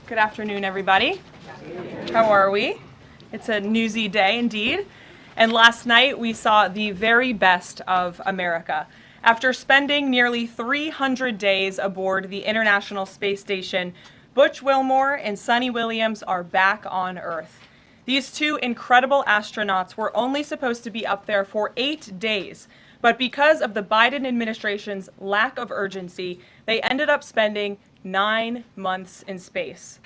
Good afternoon, everybody. How are we? It's a newsy day indeed. And last night we saw the very best of America. After spending nearly 300 days aboard the International Space Station, Butch Wilmore and Suni Williams are back on Earth. These two incredible astronauts were only supposed to be up there for 8 days, but because of the Biden administration's lack of urgency, they ended up spending 9 months in space.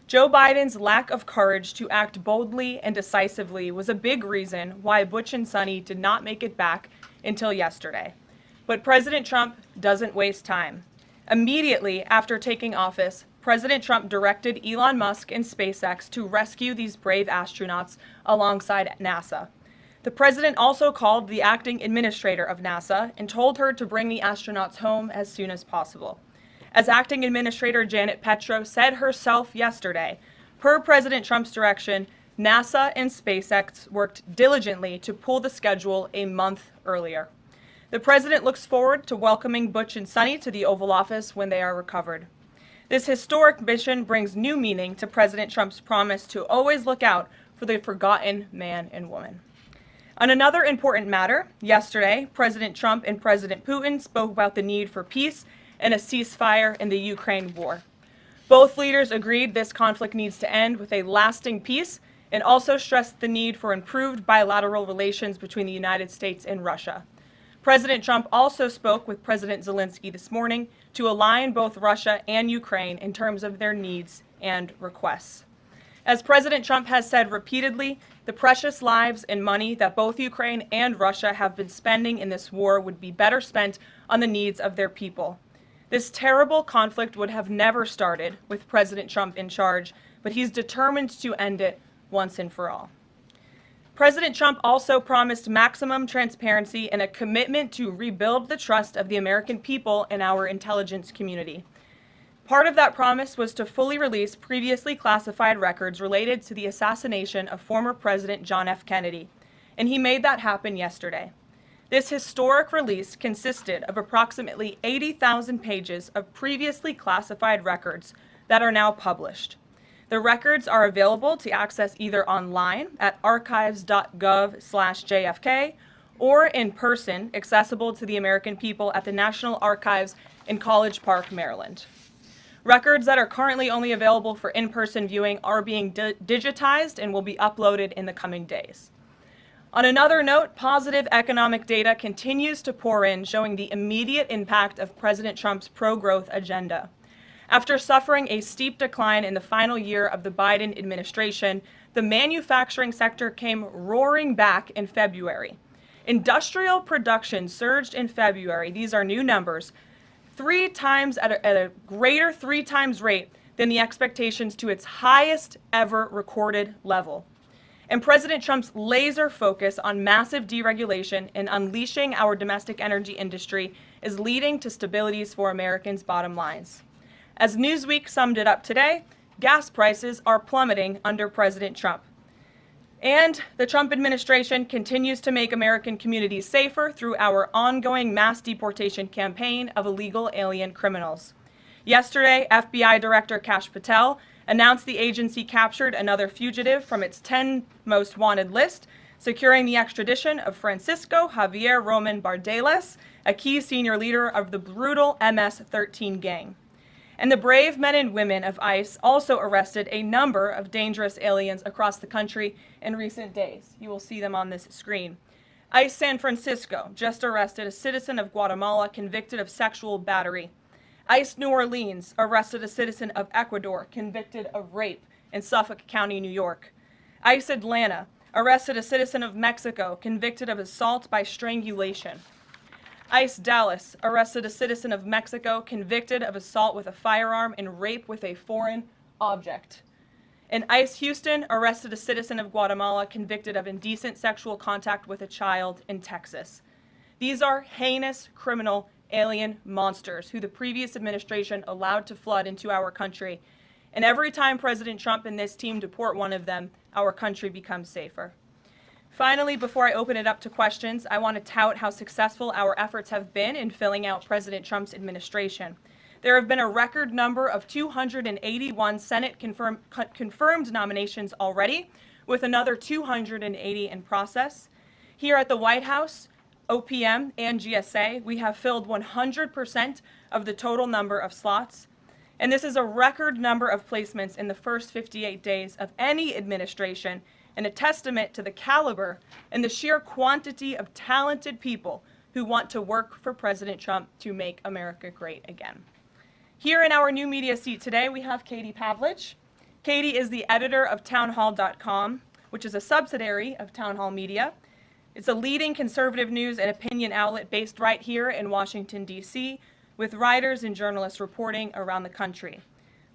Joe Biden's lack of courage to act boldly and decisively was a big reason why Butch and Suni did not make it back until yesterday. But President Trump doesn't waste time. Immediately after taking office, President Trump directed Elon Musk and SpaceX to rescue these brave astronauts alongside NASA. The president also called the acting administrator of NASA and told her to bring the astronauts home as soon as possible. As acting administrator Janet Petro said herself yesterday, per President Trump's direction, NASA and SpaceX worked diligently to pull the schedule a month earlier. The president looks forward to welcoming Butch and Suni to the Oval Office when they are recovered. This historic mission brings new meaning to President Trump's promise to always look out for the forgotten man and woman. On another important matter, yesterday, President Trump and President Putin spoke about the need for peace and a ceasefire in the Ukraine war. Both leaders agreed this conflict needs to end with a lasting peace and also stressed the need for improved bilateral relations between the United States and Russia. President Trump also spoke with President Zelensky this morning to align both Russia and Ukraine in terms of their needs and requests. As President Trump has said repeatedly, the precious lives and money that both Ukraine and Russia have been spending in this war would be better spent on the needs of their people. This terrible conflict would have never started with President Trump in charge, but he's determined to end it once and for all. President Trump also promised maximum transparency and a commitment to rebuild the trust of the American people and our intelligence community. Part of that promise was to fully release previously classified records related to the assassination of former President John F. Kennedy, and he made that happen yesterday. This historic release consisted of approximately 80,000 pages of previously classified records that are now published. The records are available to access either online at archives.gov/JFK or in person, accessible to the American people at the National Archives in College Park, Maryland. Records that are currently only available for in-person viewing are being digitized and will be uploaded in the coming days. On another note, positive economic data continues to pour in, showing the immediate impact of President Trump's pro-growth agenda. After suffering a steep decline in the final year of the Biden administration, the manufacturing sector came roaring back in February. Industrial production surged in February, these are new numbers, 3 times at a greater 3 times rate than the expectations to its highest ever recorded level. And President Trump's laser focus on massive deregulation and unleashing our domestic energy industry is leading to stabilities for Americans' bottom lines. As Newsweek summed it up today, gas prices are plummeting under President Trump. And the Trump administration continues to make American communities safer through our ongoing mass deportation campaign of illegal alien criminals. Yesterday, FBI Director Kash Patel announced the agency captured another fugitive from its 10 most wanted list, securing the extradition of Francisco Javier Roman Bardeles, a key senior leader of the brutal MS-13 gang. And the brave men and women of ICE also arrested a number of dangerous aliens across the country in recent days. You will see them on this screen. ICE San Francisco just arrested a citizen of Guatemala convicted of sexual battery. ICE New Orleans arrested a citizen of Ecuador convicted of rape in Suffolk County, New York. ICE Atlanta arrested a citizen of Mexico convicted of assault by strangulation. ICE Dallas arrested a citizen of Mexico convicted of assault with a firearm and rape with a foreign object. And ICE Houston arrested a citizen of Guatemala convicted of indecent sexual contact with a child in Texas. These are heinous criminal alien monsters who the previous administration allowed to flood into our country. And every time President Trump and this team deport one of them, our country becomes safer. Finally, before I open it up to questions, I want to tout how successful our efforts have been in filling out President Trump's administration. There have been a record number of 281 Senate confirmed nominations already, with another 280 in process. Here at the White House, OPM and GSA, we have filled 100% of the total number of slots. And this is a record number of placements in the first 58 days of any administration, and a testament to the caliber and the sheer quantity of talented people who want to work for President Trump to make America great again. Here in our new media seat today, we have Katie Pavlich. Katie is the editor of townhall.com, which is a subsidiary of Town Hall Media. It's a leading conservative news and opinion outlet based right here in Washington, D.C., with writers and journalists reporting around the country.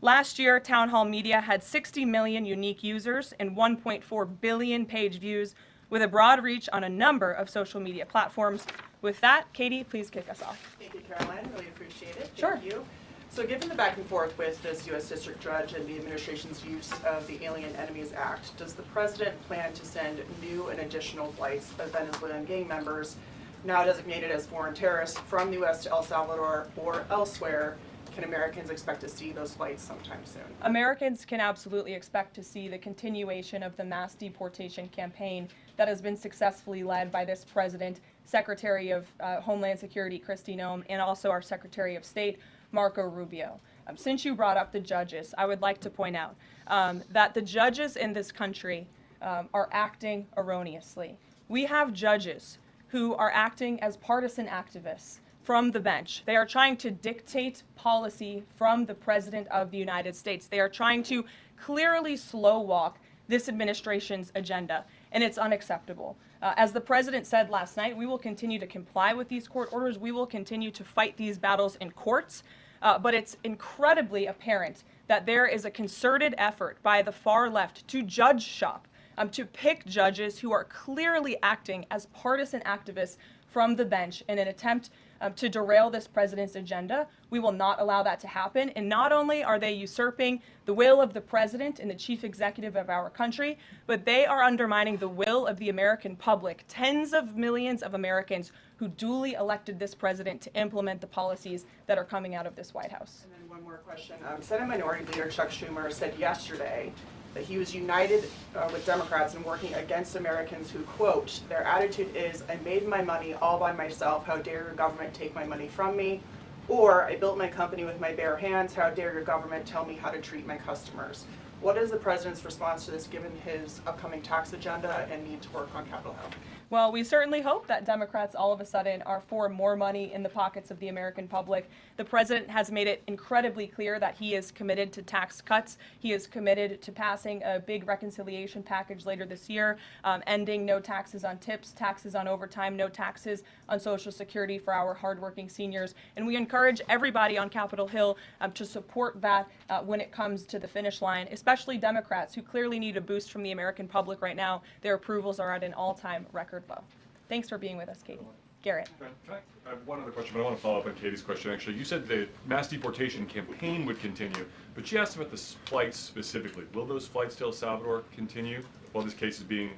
Last year, Town Hall Media had 60 million unique users and 1.4 billion page views, with a broad reach on a number of social media platforms. With that, Katie, please kick us off. Thank you, Karoline. Really appreciate it. Sure. Thank you. So given the back and forth with this U.S. District Judge and the administration's use of the Alien Enemies Act, does the President plan to send new and additional flights of Venezuelan gang members, now designated as foreign terrorists, from the U.S. to El Salvador or elsewhere? Can Americans expect to see those flights sometime soon? Americans can absolutely expect to see the continuation of the mass deportation campaign that has been successfully led by this President, Secretary of Homeland Security Kristi Noem, and also our Secretary of State, Marco Rubio. Since you brought up the judges, I would like to point out that the judges in this country are acting erroneously. We have judges who are acting as partisan activists from the bench. They are trying to dictate policy from the President of the United States. They are trying to clearly slow walk this administration's agenda, and it's unacceptable. As the President said last night, we will continue to comply with these court orders. We will continue to fight these battles in courts, but it's incredibly apparent that there is a concerted effort by the far left to judge shop, to pick judges who are clearly acting as partisan activists from the bench in an attempt to derail this president's agenda. We will not allow that to happen. And not only are they usurping the will of the president and the chief executive of our country, but they are undermining the will of the American public, tens of millions of Americans who duly elected this president to implement the policies that are coming out of this White House. And then one more question. Senate Minority Leader Chuck Schumer said yesterday that he was united with Democrats in working against Americans who, quote, their attitude is, I made my money all by myself, how dare your government take my money from me? Or, I built my company with my bare hands, how dare your government tell me how to treat my customers? What is the president's response to this given his upcoming tax agenda and need to work on Capitol Hill? Well, we certainly hope that Democrats all of a sudden are for more money in the pockets of the American public. The president has made it incredibly clear that he is committed to tax cuts. He is committed to passing a big reconciliation package later this year, ending no taxes on tips, taxes on overtime, no taxes on Social Security for our hardworking seniors. And we encourage everybody on Capitol Hill to support that when it comes to the finish line, especially Democrats who clearly need a boost from the American public right now. Their approvals are at an all-time record low. Thanks for being with us, Katie. Garrett. I have one other question, but I want to follow up on Katie's question. Actually, you said the mass deportation campaign would continue, but she asked about the flights specifically. Will those flights to El Salvador continue while this case is being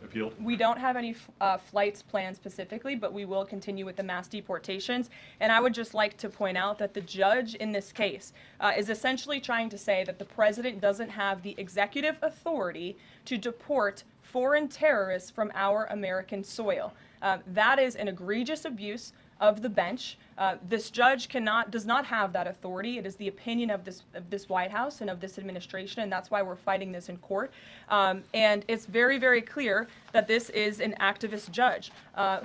appealed? We don't have any flights planned specifically, but we will continue with the mass deportations. And I would just like to point out that the judge in this case is essentially trying to say that the president doesn't have the executive authority to deport foreign terrorists from our American soil. That is an egregious abuse of the bench. This judge does not have that authority. It is the opinion of this White House and of this administration, and that's why we're fighting this in court. And it's very, very clear that this is an activist judge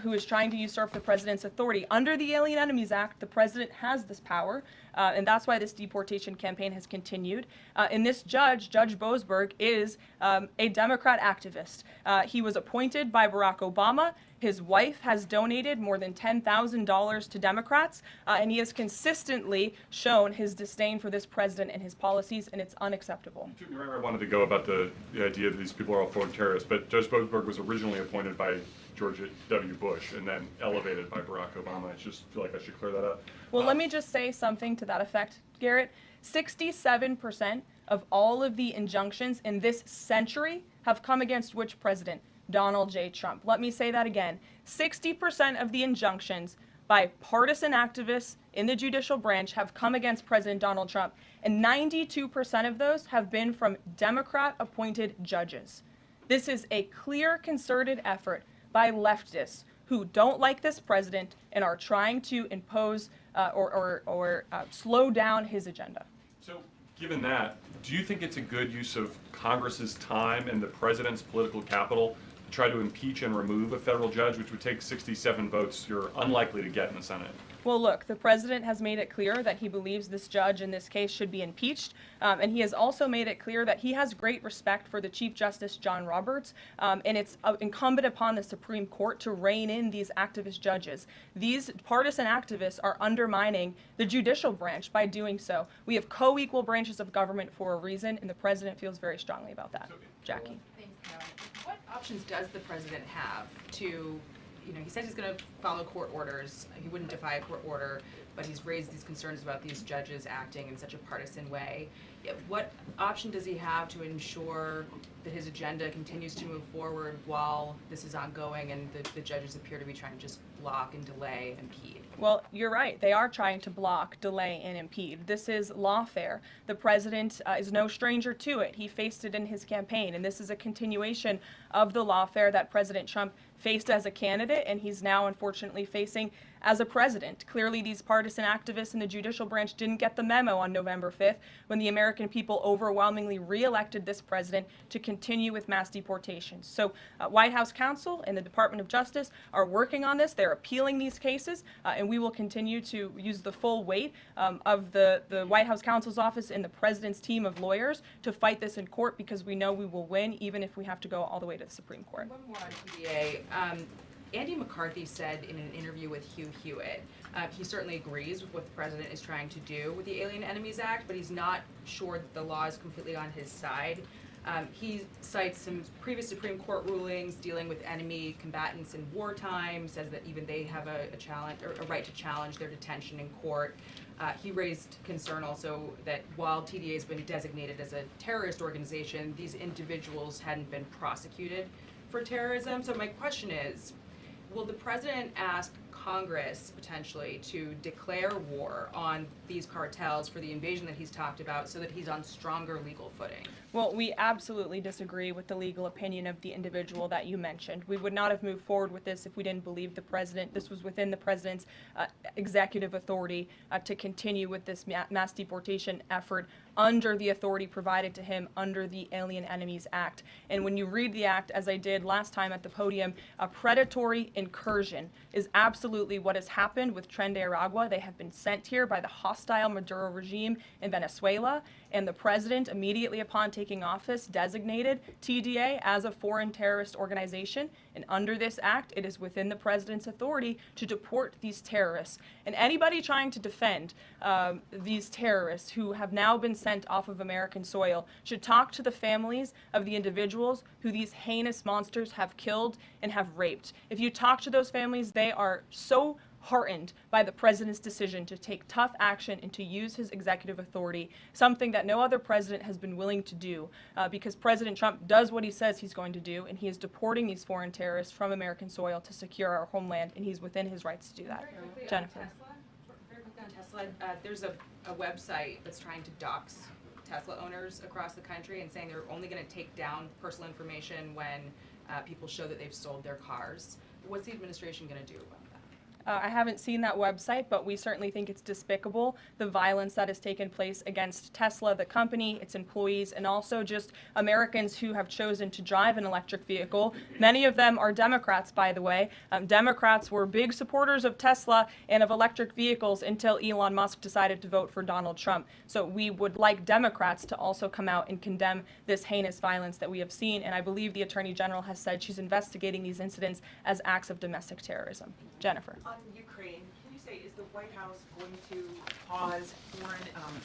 who is trying to usurp the president's authority. Under the Alien Enemies Act, the president has this power, and that's why this deportation campaign has continued. And this judge, Judge Boasberg, is a Democrat activist. He was appointed by Barack Obama. His wife has donated more than $10,000 to Democrats, and he has consistently shown his disdain for this president and his policies, and it's unacceptable. I wanted to go about the idea that these people are all foreign terrorists, but Judge Boasberg was originally appointed by George W. Bush and then elevated by Barack Obama. I just feel like I should clear that up. Well, let me just say something to that effect, Garrett. 67% of all of the injunctions in this century have come against which president? Donald J. Trump. Let me say that again. 60% of the injunctions by partisan activists in the judicial branch have come against President Donald Trump, and 92% of those have been from Democrat-appointed judges. This is a clear, concerted effort by leftists who don't like this president and are trying to impose or slow down his agenda. So, given that, do you think it's a good use of Congress's time and the president's political capital to try to impeach and remove a federal judge, which would take 67 votes you're unlikely to get in the Senate? Well, look, the president has made it clear that he believes this judge in this case should be impeached, and he has also made it clear that he has great respect for the Chief Justice John Roberts, and it's incumbent upon the Supreme Court to rein in these activist judges. These partisan activists are undermining the judicial branch by doing so. We have co-equal branches of government for a reason, and the president feels very strongly about that. Jackie. Thanks, Caroline. What options does the president have to, he said he's going to follow court orders. He wouldn't defy a court order, but he's raised these concerns about these judges acting in such a partisan way. What option does he have to ensure that his agenda continues to move forward while this is ongoing and the judges appear to be trying to just block and delay and impede? Well, you're right. They are trying to block, delay, and impede. This is lawfare. The president is no stranger to it. He faced it in his campaign, and this is a continuation of the lawfare that President Trump faced as a candidate, and he's now unfortunately facing as a president. Clearly, these partisan activists in the judicial branch didn't get the memo on November 5th when the American people overwhelmingly re-elected this president to continue with mass deportations. So White House counsel and the Department of Justice are working on this. They're appealing these cases, and we will continue to use the full weight of the White House counsel's office and the president's team of lawyers to fight this in court, because we know we will win even if we have to go all the way to the Supreme Court. One more on TDA. Andy McCarthy said in an interview with Hugh Hewitt, he certainly agrees with what the president is trying to do with the Alien Enemies Act, but he's not sure that the law is completely on his side. He cites some previous Supreme Court rulings dealing with enemy combatants in wartime, says that even they have a challenge or a right to challenge their detention in court. He raised concern also that while TDA has been designated as a terrorist organization, these individuals hadn't been prosecuted for terrorism. So my question is, will the president ask Congress potentially to declare war on these cartels for the invasion that he's talked about so that he's on stronger legal footing? Well, we absolutely disagree with the legal opinion of the individual that you mentioned. We would not have moved forward with this if we didn't believe the president. This was within the president's executive authority to continue with this mass deportation effort under the authority provided to him under the Alien Enemies Act. And when you read the act, as I did last time at the podium, a predatory incursion is absolutely what has happened with Tren de Aragua. They have been sent here by the hostile Maduro regime in Venezuela, and the president, immediately upon taking office, designated TDA as a foreign terrorist organization. And under this act, it is within the president's authority to deport these terrorists. And anybody trying to defend these terrorists who have now been sent off of American soil should talk to the families of the individuals who these heinous monsters have killed and have raped. If you talk to those families, they are so heartened by the president's decision to take tough action and to use his executive authority, something that no other president has been willing to do, because President Trump does what he says he's going to do, and he is deporting these foreign terrorists from American soil to secure our homeland, and he's within his rights to do that. Very quickly Jennifer. on Tesla. Very quickly on Tesla. There's a website that's trying to dox Tesla owners across the country and saying they're only going to take down personal information when people show that they've sold their cars. What's the administration going to do about that? I haven't seen that website, but we certainly think it's despicable, the violence that has taken place against Tesla, the company, its employees, and also just Americans who have chosen to drive an electric vehicle. Many of them are Democrats, by the way. Democrats were big supporters of Tesla and of electric vehicles until Elon Musk decided to vote for Donald Trump. So we would like Democrats to also come out and condemn this heinous violence that we have seen, and I believe the Attorney General has said she's investigating these incidents as acts of domestic terrorism. Jennifer. On Ukraine, can you say, is the White House going to pause foreign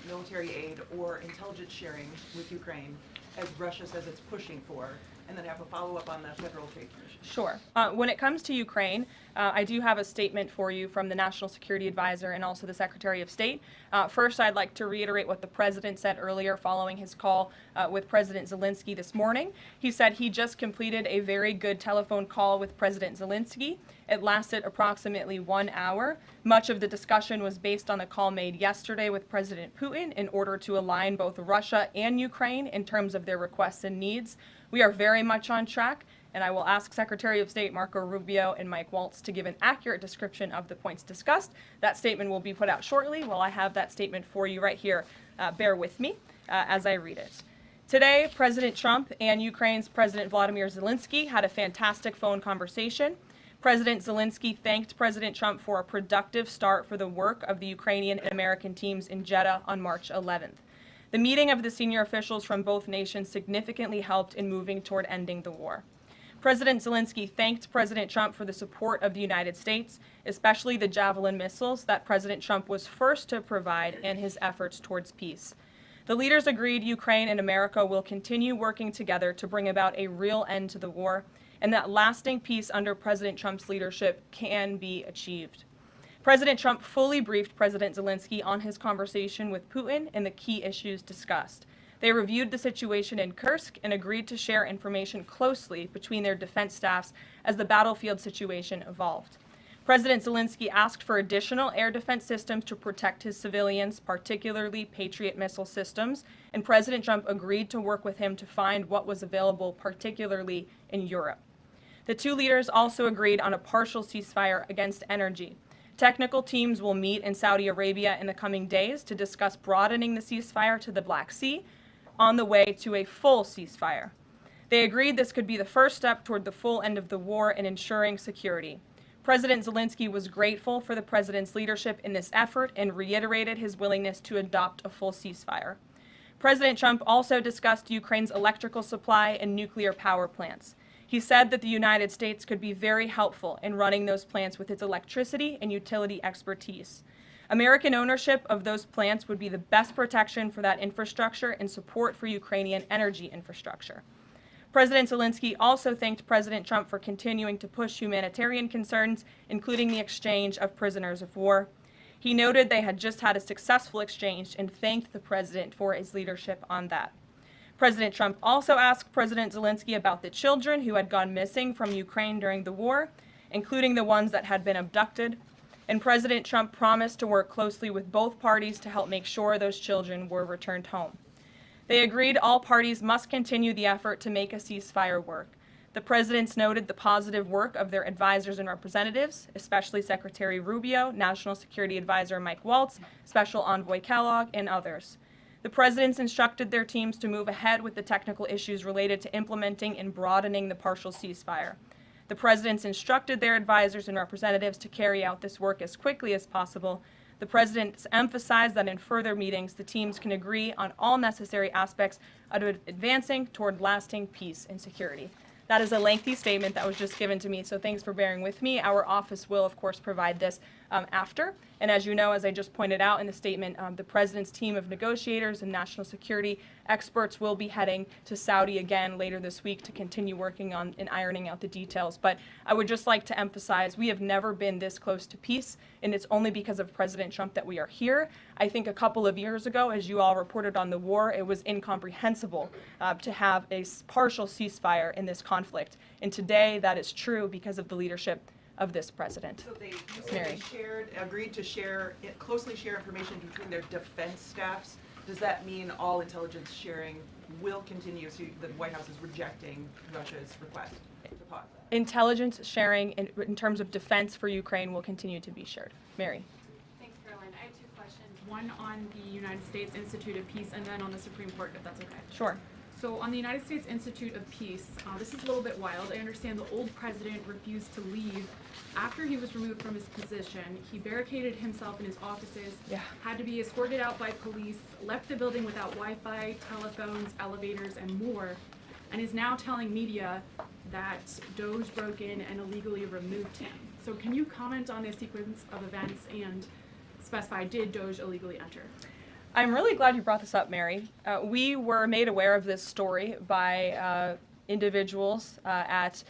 military aid or intelligence sharing with Ukraine, as Russia says it's pushing for, and then have a follow-up on the Federal Trade Commission? Sure. When it comes to Ukraine, I do have a statement for you from the National Security Advisor and also the Secretary of State. First, I'd like to reiterate what the President said earlier following his call with President Zelensky this morning. He said he just completed a very good telephone call with President Zelensky, It lasted approximately 1 hour. Much of the discussion was based on the call made yesterday with President Putin in order to align both Russia and Ukraine in terms of their requests and needs. We are very much on track, and I will ask Secretary of State Marco Rubio and Mike Waltz to give an accurate description of the points discussed. That statement will be put out shortly. Well, I have that statement for you right here. Bear with me as I read it. Today, President Trump and Ukraine's President Volodymyr Zelensky had a fantastic phone conversation. President Zelensky thanked President Trump for a productive start for the work of the Ukrainian and American teams in Jeddah on March 11th. The meeting of the senior officials from both nations significantly helped in moving toward ending the war. President Zelensky thanked President Trump for the support of the United States, especially the Javelin missiles that President Trump was first to provide and his efforts towards peace. The leaders agreed Ukraine and America will continue working together to bring about a real end to the war, and that lasting peace under President Trump's leadership can be achieved. President Trump fully briefed President Zelensky on his conversation with Putin and the key issues discussed. They reviewed the situation in Kursk and agreed to share information closely between their defense staffs as the battlefield situation evolved. President Zelensky asked for additional air defense systems to protect his civilians, particularly Patriot missile systems, and President Trump agreed to work with him to find what was available, particularly in Europe. The two leaders also agreed on a partial ceasefire against energy. Technical teams will meet in Saudi Arabia in the coming days to discuss broadening the ceasefire to the Black Sea on the way to a full ceasefire. They agreed this could be the first step toward the full end of the war and ensuring security. President Zelensky was grateful for the president's leadership in this effort and reiterated his willingness to adopt a full ceasefire. President Trump also discussed Ukraine's electrical supply and nuclear power plants. He said that the United States could be very helpful in running those plants with its electricity and utility expertise. American ownership of those plants would be the best protection for that infrastructure and support for Ukrainian energy infrastructure. President Zelensky also thanked President Trump for continuing to push humanitarian concerns, including the exchange of prisoners of war. He noted they had just had a successful exchange and thanked the president for his leadership on that. President Trump also asked President Zelensky about the children who had gone missing from Ukraine during the war, including the ones that had been abducted. And President Trump promised to work closely with both parties to help make sure those children were returned home. They agreed all parties must continue the effort to make a ceasefire work. The presidents noted the positive work of their advisors and representatives, especially Secretary Rubio, National Security Advisor Mike Waltz, Special Envoy Kellogg, and others. The presidents instructed their teams to move ahead with the technical issues related to implementing and broadening the partial ceasefire. The presidents instructed their advisors and representatives to carry out this work as quickly as possible. The presidents emphasized that in further meetings, the teams can agree on all necessary aspects of advancing toward lasting peace and security. That is a lengthy statement that was just given to me, so thanks for bearing with me. Our office will, of course, provide this after. And as you know, as I just pointed out in the statement, the president's team of negotiators and national security experts will be heading to Saudi again later this week to continue working on and ironing out the details. But I would just like to emphasize we have never been this close to peace, and it's only because of President Trump that we are here. I think a couple of years ago, as you all reported on the war, it was incomprehensible to have a partial ceasefire in this conflict. And today that is true because of the leadership of this president. So they Mary. agreed to closely share information between their defense staffs. Does that mean all intelligence sharing will continue? So the White House is rejecting Russia's request to pause that? Intelligence sharing in terms of defense for Ukraine will continue to be shared. Mary. Thanks, Caroline. I have two questions. One on the United States Institute of Peace and then on the Supreme Court, if that's okay. Sure. So on the United States Institute of Peace, this is a little bit wild. I understand the old president refused to leave after he was removed from his position. He barricaded himself in his offices, had to be escorted out by police, left the building without Wi-Fi, telephones, elevators, and more, and is now telling media that Doge broke in and illegally removed him. So can you comment on this sequence of events and specify, did Doge illegally enter? I'm really glad you brought this up, Mary. We were made aware of this story by individuals at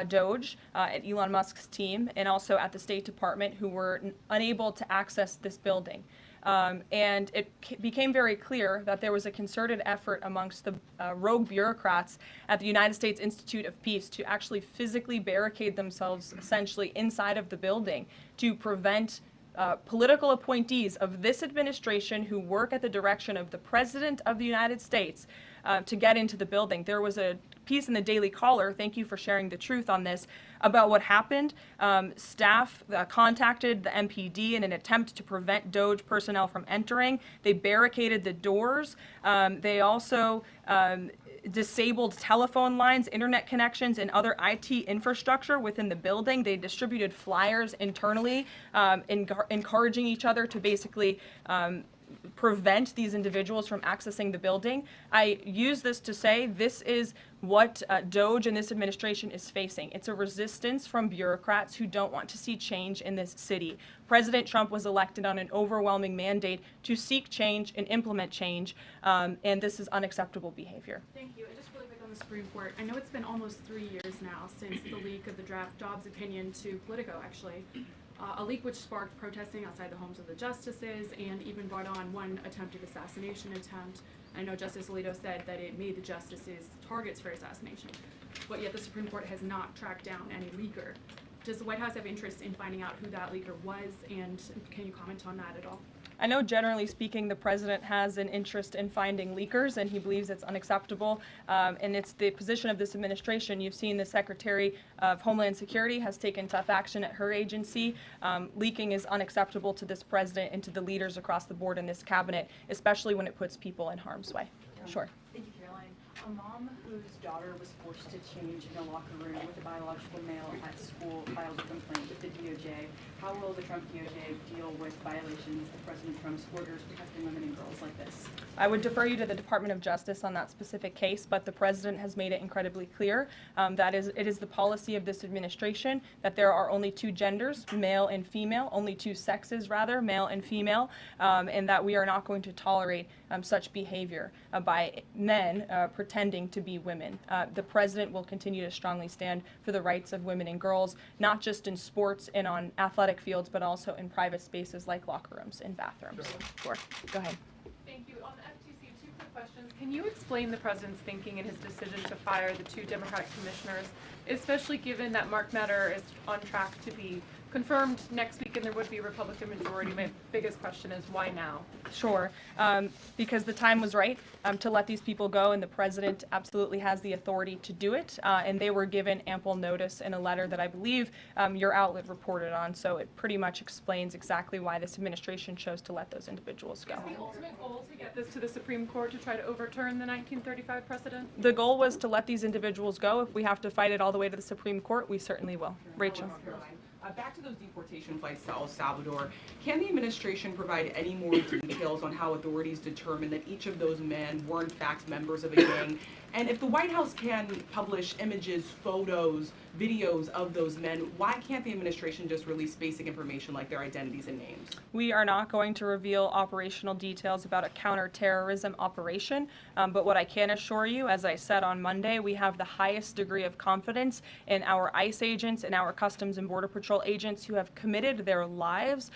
Doge, at Elon Musk's team, and also at the State Department who were unable to access this building. And it became very clear that there was a concerted effort amongst the rogue bureaucrats at the United States Institute of Peace to actually physically barricade themselves essentially inside of the building to prevent political appointees of this administration who work at the direction of the President of the United States to get into the building. There was a piece in the Daily Caller, thank you for sharing the truth on this, about what happened. Staff contacted the MPD in an attempt to prevent DOJ personnel from entering. They barricaded the doors. They also disabled telephone lines, internet connections, and other IT infrastructure within the building. They distributed flyers internally, encouraging each other to basically prevent these individuals from accessing the building. I use this to say this is what DOJ and this administration is facing. It's a resistance from bureaucrats who don't want to see change in this city. President Trump was elected on an overwhelming mandate to seek change and implement change, and this is unacceptable behavior. Thank you. And just really quick on the Supreme Court, I know it's been almost 3 years now since the leak of the draft Dobbs opinion to Politico, actually. A leak which sparked protesting outside the homes of the justices and even brought on one attempted assassination attempt. I know Justice Alito said that it made the justices targets for assassination, but yet the Supreme Court has not tracked down any leaker. Does the White House have interest in finding out who that leaker was, and can you comment on that at all? I know generally speaking the president has an interest in finding leakers and he believes it's unacceptable, and it's the position of this administration. You've seen the Secretary of Homeland Security has taken tough action at her agency. Leaking is unacceptable to this president and to the leaders across the board in this cabinet, especially when it puts people in harm's way. Sure. Thank you, Caroline. A mom whose daughter was forced to change in a locker room with a biological male at school filed a complaint with the DOJ. How will the Trump DOJ deal with violations of President Trump's orders protecting women and girls like this? I would defer you to the Department of Justice on that specific case, but the president has made it incredibly clear that it is the policy of this administration that there are only two genders, male and female, only two sexes rather, male and female, and that we are not going to tolerate such behavior by men pretending to be women. The president will continue to strongly stand for the rights of women and girls, not just in sports and on athletic fields, but also in private spaces like locker rooms and bathrooms. Sure. Go ahead. Thank you. On the FTC, two quick questions. Can you explain the president's thinking in his decision to fire the two Democratic commissioners, especially given that Mark Meadow is on track to be confirmed next week and there would be a Republican majority? My biggest question is why now? Sure, because the time was right to let these people go, and the president absolutely has the authority to do it, and they were given ample notice in a letter that I believe your outlet reported on, so it pretty much explains exactly why this administration chose to let those individuals go. Is the ultimate goal to get this to the Supreme Court to try to overturn the 1935 precedent? The goal was to let these individuals go. If we have to fight it all the way to the Supreme Court, we certainly will. Rachel. Back to those deportation flights to El Salvador, can the administration provide any more details on how authorities determined that each of those men were in fact members of a gang? And if the White House can publish images, photos, videos of those men, why can't the administration just release basic information like their identities and names? We are not going to reveal operational details about a counterterrorism operation, but what I can assure you, as I said on Monday, we have the highest degree of confidence in our ICE agents and our Customs and Border Patrol agents who have committed their lives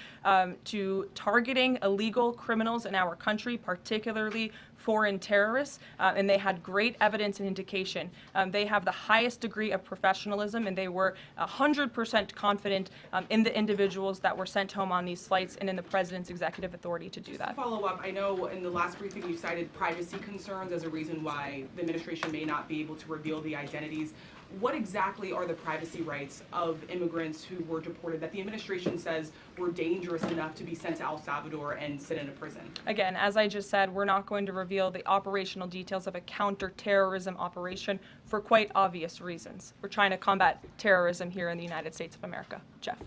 to targeting illegal criminals in our country, particularly foreign terrorists, and they had great evidence and indication. They have the highest degree of professionalism, and they were 100% confident in the individuals that were sent home on these flights and in the president's executive authority to do that. To follow up, I know in the last briefing you cited privacy concerns as a reason why the administration may not be able to reveal the identities. What exactly are the privacy rights of immigrants who were deported that the administration says were dangerous enough to be sent to El Salvador and sit in a prison? Again, as I just said, we're not going to reveal the operational details of a counterterrorism operation for quite obvious reasons. We're trying to combat terrorism here in the United States of America. Jeff.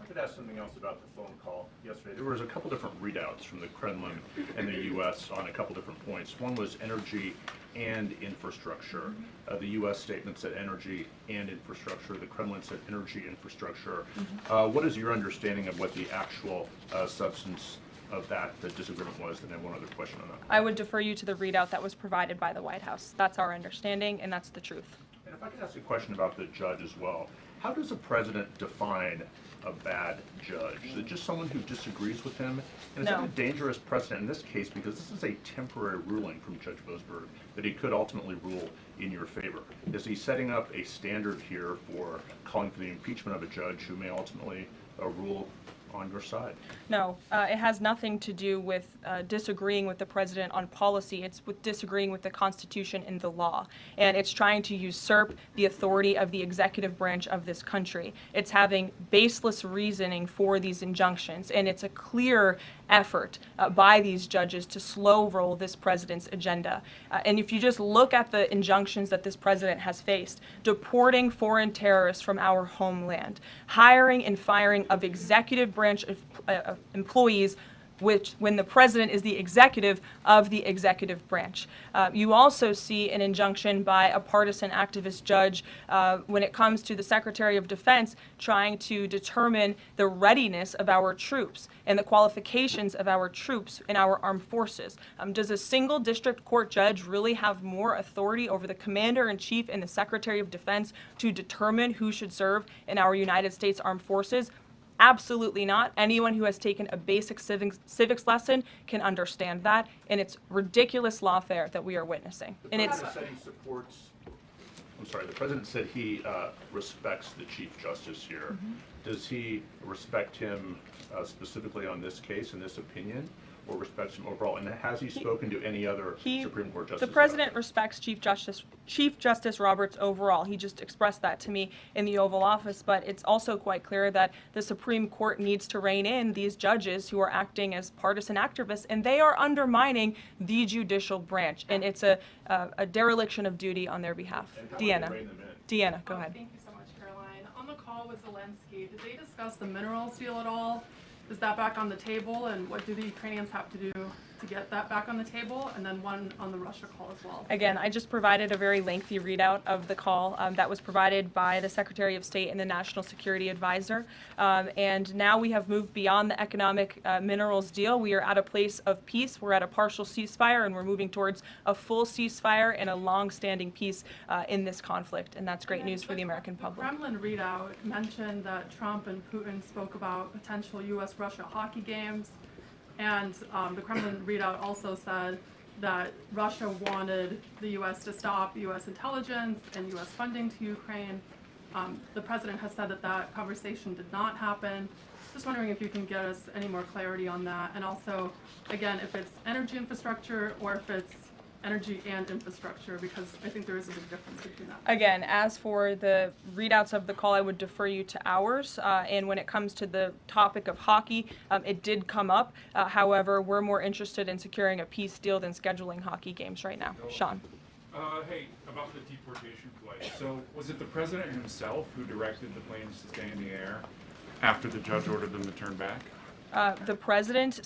I could ask something else about the phone call yesterday. There was a couple different readouts from the Kremlin and the U.S. on a couple different points. One was energy and infrastructure. The U.S. statement said energy and infrastructure. The Kremlin said energy infrastructure. What is your understanding of what the actual substance of the disagreement was? And then one other question on that. I would defer you to the readout that was provided by the White House. That's our understanding, and that's the truth. And if I could ask a question about the judge as well. How does a president define a bad judge? Is it just someone who disagrees with him? And is that a dangerous precedent in this case, because this is a temporary ruling from Judge Boasberg that he could ultimately rule in your favor? Is he setting up a standard here for calling for the impeachment of a judge who may ultimately rule on your side? No, it has nothing to do with disagreeing with the president on policy. It's with disagreeing with the Constitution and the law. And it's trying to usurp the authority of the executive branch of this country. It's having baseless reasoning for these injunctions. And it's a clear effort by these judges to slow roll this president's agenda. And if you just look at the injunctions that this president has faced, deporting foreign terrorists from our homeland, hiring and firing of executive branch employees, which when the president is the executive of the executive branch. You also see an injunction by a partisan activist judge when it comes to the Secretary of Defense trying to determine the readiness of our troops and the qualifications of our troops in our armed forces. Does a single district court judge really have more authority over the Commander-in-Chief and the Secretary of Defense to determine who should serve in our United States Armed Forces? Absolutely not. Anyone who has taken a basic civics lesson can understand that, and it's ridiculous lawfare that we are witnessing. And it's. The president said he respects the Chief Justice here. Does he respect him specifically on this case and this opinion, or respects him overall? And has he spoken to any other Supreme Court justices? The president respects Chief Justice Roberts overall. He just expressed that to me in the Oval Office, but it's also quite clear that the Supreme Court needs to rein in these judges who are acting as partisan activists, and they are undermining the judicial branch, and it's a dereliction of duty on their behalf. Deanna, go ahead. Thank you so much, Caroline. On the call with Zelensky, did they discuss the minerals deal at all? Is that back on the table, and what do the Ukrainians have to do to get that back on the table? And then one on the Russia call as well. Again, I just provided a very lengthy readout of the call that was provided by the Secretary of State and the National Security Advisor. And now we have moved beyond the economic minerals deal. We are at a place of peace. We're at a partial ceasefire, and we're moving towards a full ceasefire and a long-standing peace in this conflict. And that's great news for the American public. The Kremlin readout mentioned that Trump and Putin spoke about potential U.S.-Russia hockey games. And the Kremlin readout also said that Russia wanted the U.S. to stop U.S. intelligence and U.S. funding to Ukraine. The president has said that that conversation did not happen. Just wondering if you can get us any more clarity on that. And also, again, if it's energy infrastructure or if it's energy and infrastructure, because I think there is a big difference between that. Again, as for the readouts of the call, I would defer you to ours. And when it comes to the topic of hockey, it did come up. However, we're more interested in securing a peace deal than scheduling hockey games right now. Sean. Hey, about the deportation flight. So was it the president himself who directed the planes to stay in the air after the judge ordered them to turn back? The president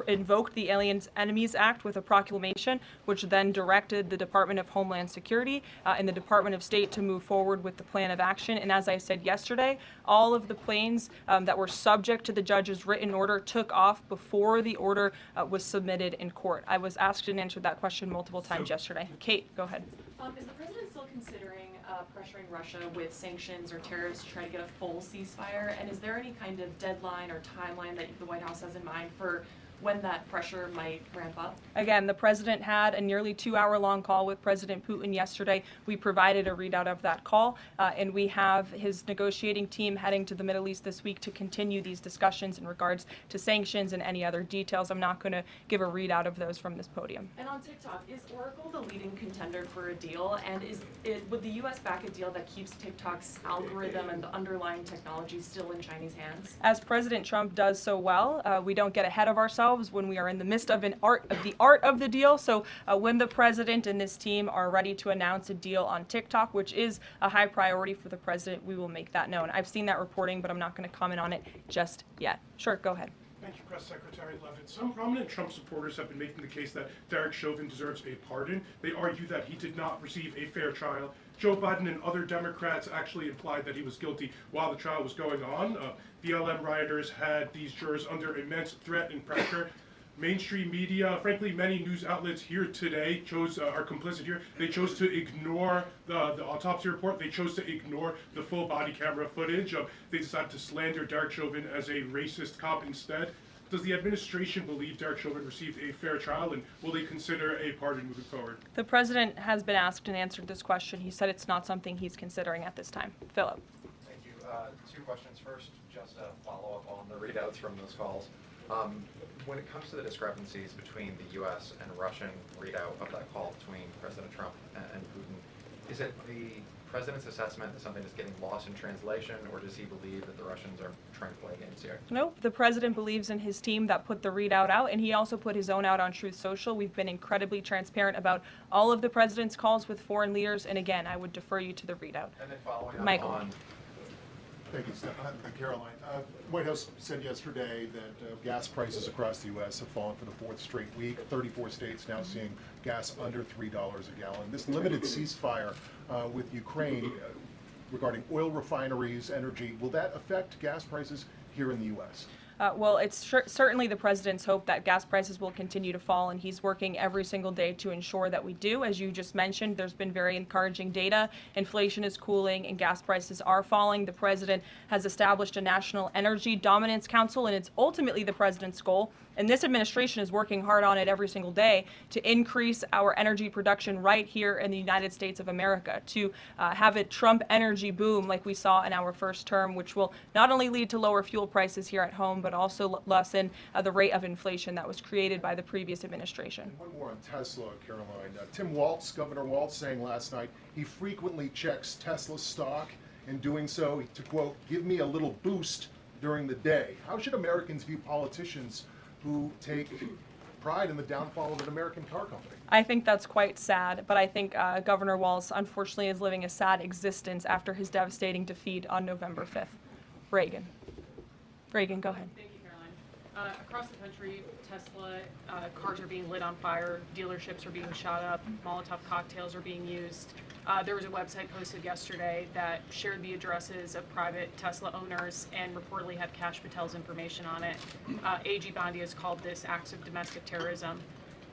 invoked the Aliens Enemies Act with a proclamation, which then directed the Department of Homeland Security and the Department of State to move forward with the plan of action. And as I said yesterday, all of the planes that were subject to the judge's written order took off before the order was submitted in court. I was asked and answered that question multiple times yesterday. Kate, go ahead. Is the president still considering pressuring Russia with sanctions or tariffs to try to get a full ceasefire? And is there any kind of deadline or timeline that the White House has in mind for when that pressure might ramp up? Again, the president had a nearly 2-hour-long call with President Putin yesterday. We provided a readout of that call, and we have his negotiating team heading to the Middle East this week to continue these discussions in regards to sanctions and any other details. I'm not going to give a readout of those from this podium. And on TikTok, is Oracle the leading contender for a deal? And would the U.S. back a deal that keeps TikTok's algorithm and the underlying technology still in Chinese hands? As President Trump does so well, we don't get ahead of ourselves when we are in the midst of the art of the deal. So when the president and this team are ready to announce a deal on TikTok, which is a high priority for the president, we will make that known. I've seen that reporting, but I'm not going to comment on it just yet. Sure, go ahead. Thank you, Press Secretary Leavit. Some prominent Trump supporters have been making the case that Derek Chauvin deserves a pardon. They argue that he did not receive a fair trial. Joe Biden and other Democrats actually implied that he was guilty while the trial was going on. BLM rioters had these jurors under immense threat and pressure. mainstream media, frankly, many news outlets here today are complicit here. They chose to ignore the autopsy report. They chose to ignore the full body camera footage. They decided to slander Derek Chauvin as a racist cop instead. Does the administration believe Derek Chauvin received a fair trial, and will they consider a pardon moving forward? The president has been asked and answered this question. He said it's not something he's considering at this time. Philip. Thank you. Two questions. First, just a follow-up on the readouts from those calls. When it comes to the discrepancies between the U.S. and Russian readout of that call between President Trump and Putin, is it the president's assessment that something is getting lost in translation, or does he believe that the Russians are trying to play games here? No, the president believes in his team that put the readout out, and he also put his own out on Truth Social. We've been incredibly transparent about all of the president's calls with foreign leaders, and again, I would defer you to the readout. And then following up Michael. on... Thank you, Karoline. White House said yesterday that gas prices across the U.S. have fallen for the fourth straight week. 34 states now seeing gas under $3 a gallon. This limited ceasefire with Ukraine regarding oil refineries, energy, will that affect gas prices here in the U.S.? Well, it's certainly the president's hope that gas prices will continue to fall, and he's working every single day to ensure that we do. As you just mentioned, there's been very encouraging data. Inflation is cooling and gas prices are falling. The president has established a National Energy Dominance Council, and it's ultimately the president's goal. And this administration is working hard on it every single day to increase our energy production right here in the United States of America, to have a Trump energy boom like we saw in our first term, which will not only lead to lower fuel prices here at home, but also lessen the rate of inflation that was created by the previous administration. One more on Tesla, Caroline. Tim Walz, Governor Walz, saying last night he frequently checks Tesla stock. In doing so, to quote, give me a little boost during the day. How should Americans view politicians who take pride in the downfall of an American car company? I think that's quite sad, but I think Governor Walz unfortunately is living a sad existence after his devastating defeat on November 5th. Reagan, go ahead. Thank you, Caroline. Across the country, Tesla cars are being lit on fire, dealerships are being shot up, Molotov cocktails are being used. There was a website posted yesterday that shared the addresses of private Tesla owners and reportedly had Kash Patel's information on it. AG Bondi has called this acts of domestic terrorism.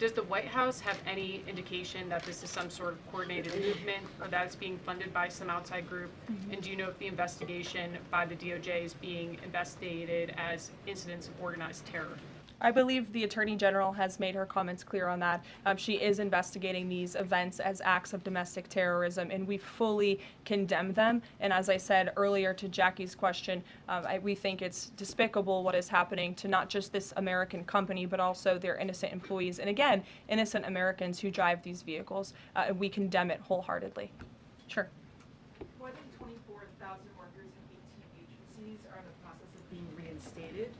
Does the White House have any indication that this is some sort of coordinated movement or that it's being funded by some outside group? And do you know if the investigation by the DOJ is being investigated as incidents of organized terror? I believe the Attorney General has made her comments clear on that. She is investigating these events as acts of domestic terrorism, and we fully condemn them. And as I said earlier to Jackie's question, we think it's despicable what is happening to not just this American company, but also their innocent employees. And again, innocent Americans who drive these vehicles. We condemn it wholeheartedly. Sure. More than 24,000 workers in 18 agencies are in the process of being reinstated.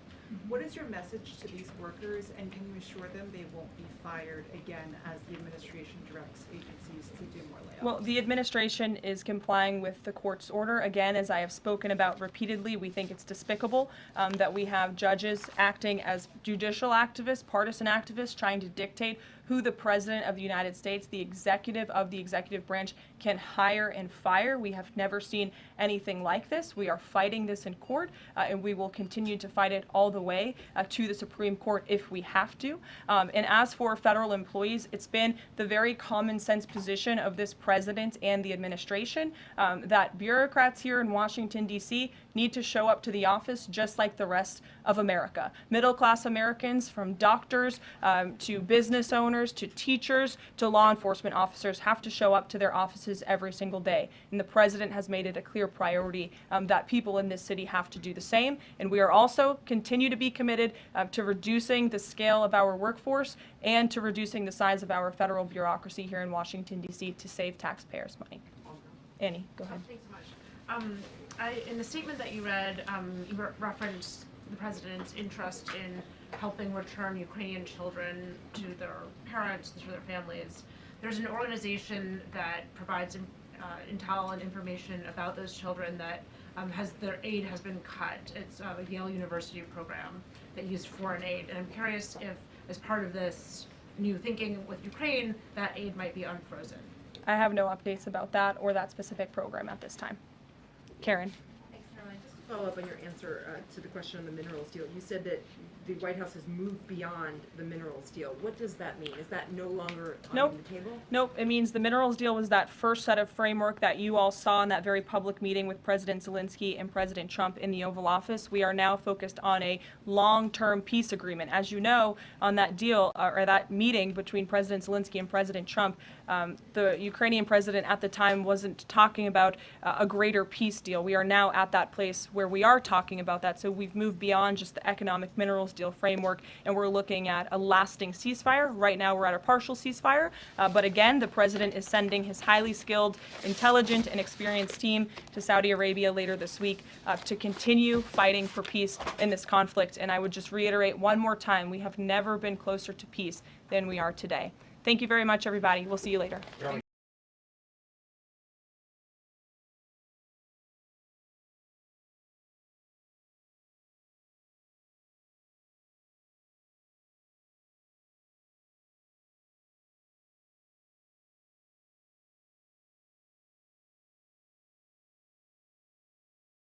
What is your message to these workers, and can you assure them they won't be fired again as the administration directs agencies to do more layoffs? Well, the administration is complying with the court's order. Again, as I have spoken about repeatedly, we think it's despicable that we have judges acting as judicial activists, partisan activists, trying to dictate who the President of the United States, the executive of the executive branch, can hire and fire. We have never seen anything like this. We are fighting this in court, and we will continue to fight it all the way to the Supreme Court if we have to. And as for federal employees, it's been the very common sense position of this president and the administration that bureaucrats here in Washington, D.C. need to show up to the office just like the rest of America. Middle-class Americans, from doctors to business owners to teachers to law enforcement officers, have to show up to their offices every single day. And the president has made it a clear priority that people in this city have to do the same. And we are also continue to be committed to reducing the scale of our workforce and to reducing the size of our federal bureaucracy here in Washington, D.C. to save taxpayers' money. Annie, go ahead. Thanks so much. In the statement that you read, you referenced the president's interest in helping return Ukrainian children to their parents and to their families. There's an organization that provides intel and information about those children that their aid has been cut. It's a Yale University program that used foreign aid, and I'm curious if, as part of this new thinking with Ukraine, that aid might be unfrozen. I have no updates about that or that specific program at this time. Karen. Thanks, Caroline. Just to follow up on your answer to the question on the minerals deal, you said that the White House has moved beyond the minerals deal. What does that mean? Is that no longer on Nope. the table? Nope. It means the minerals deal was that first set of framework that you all saw in that very public meeting with President Zelensky and President Trump in the Oval Office. We are now focused on a long-term peace agreement. As you know, on that deal or that meeting between President Zelensky and President Trump, the Ukrainian president at the time wasn't talking about a greater peace deal. We are now at that place where we are talking about that. So we've moved beyond just the economic minerals deal framework, and we're looking at a lasting ceasefire. Right now we're at a partial ceasefire, but again, the president is sending his highly skilled, intelligent, and experienced team to Saudi Arabia later this week to continue fighting for peace in this conflict. And I would just reiterate one more time, we have never been closer to peace than we are today. Thank you very much, everybody. We'll see you later.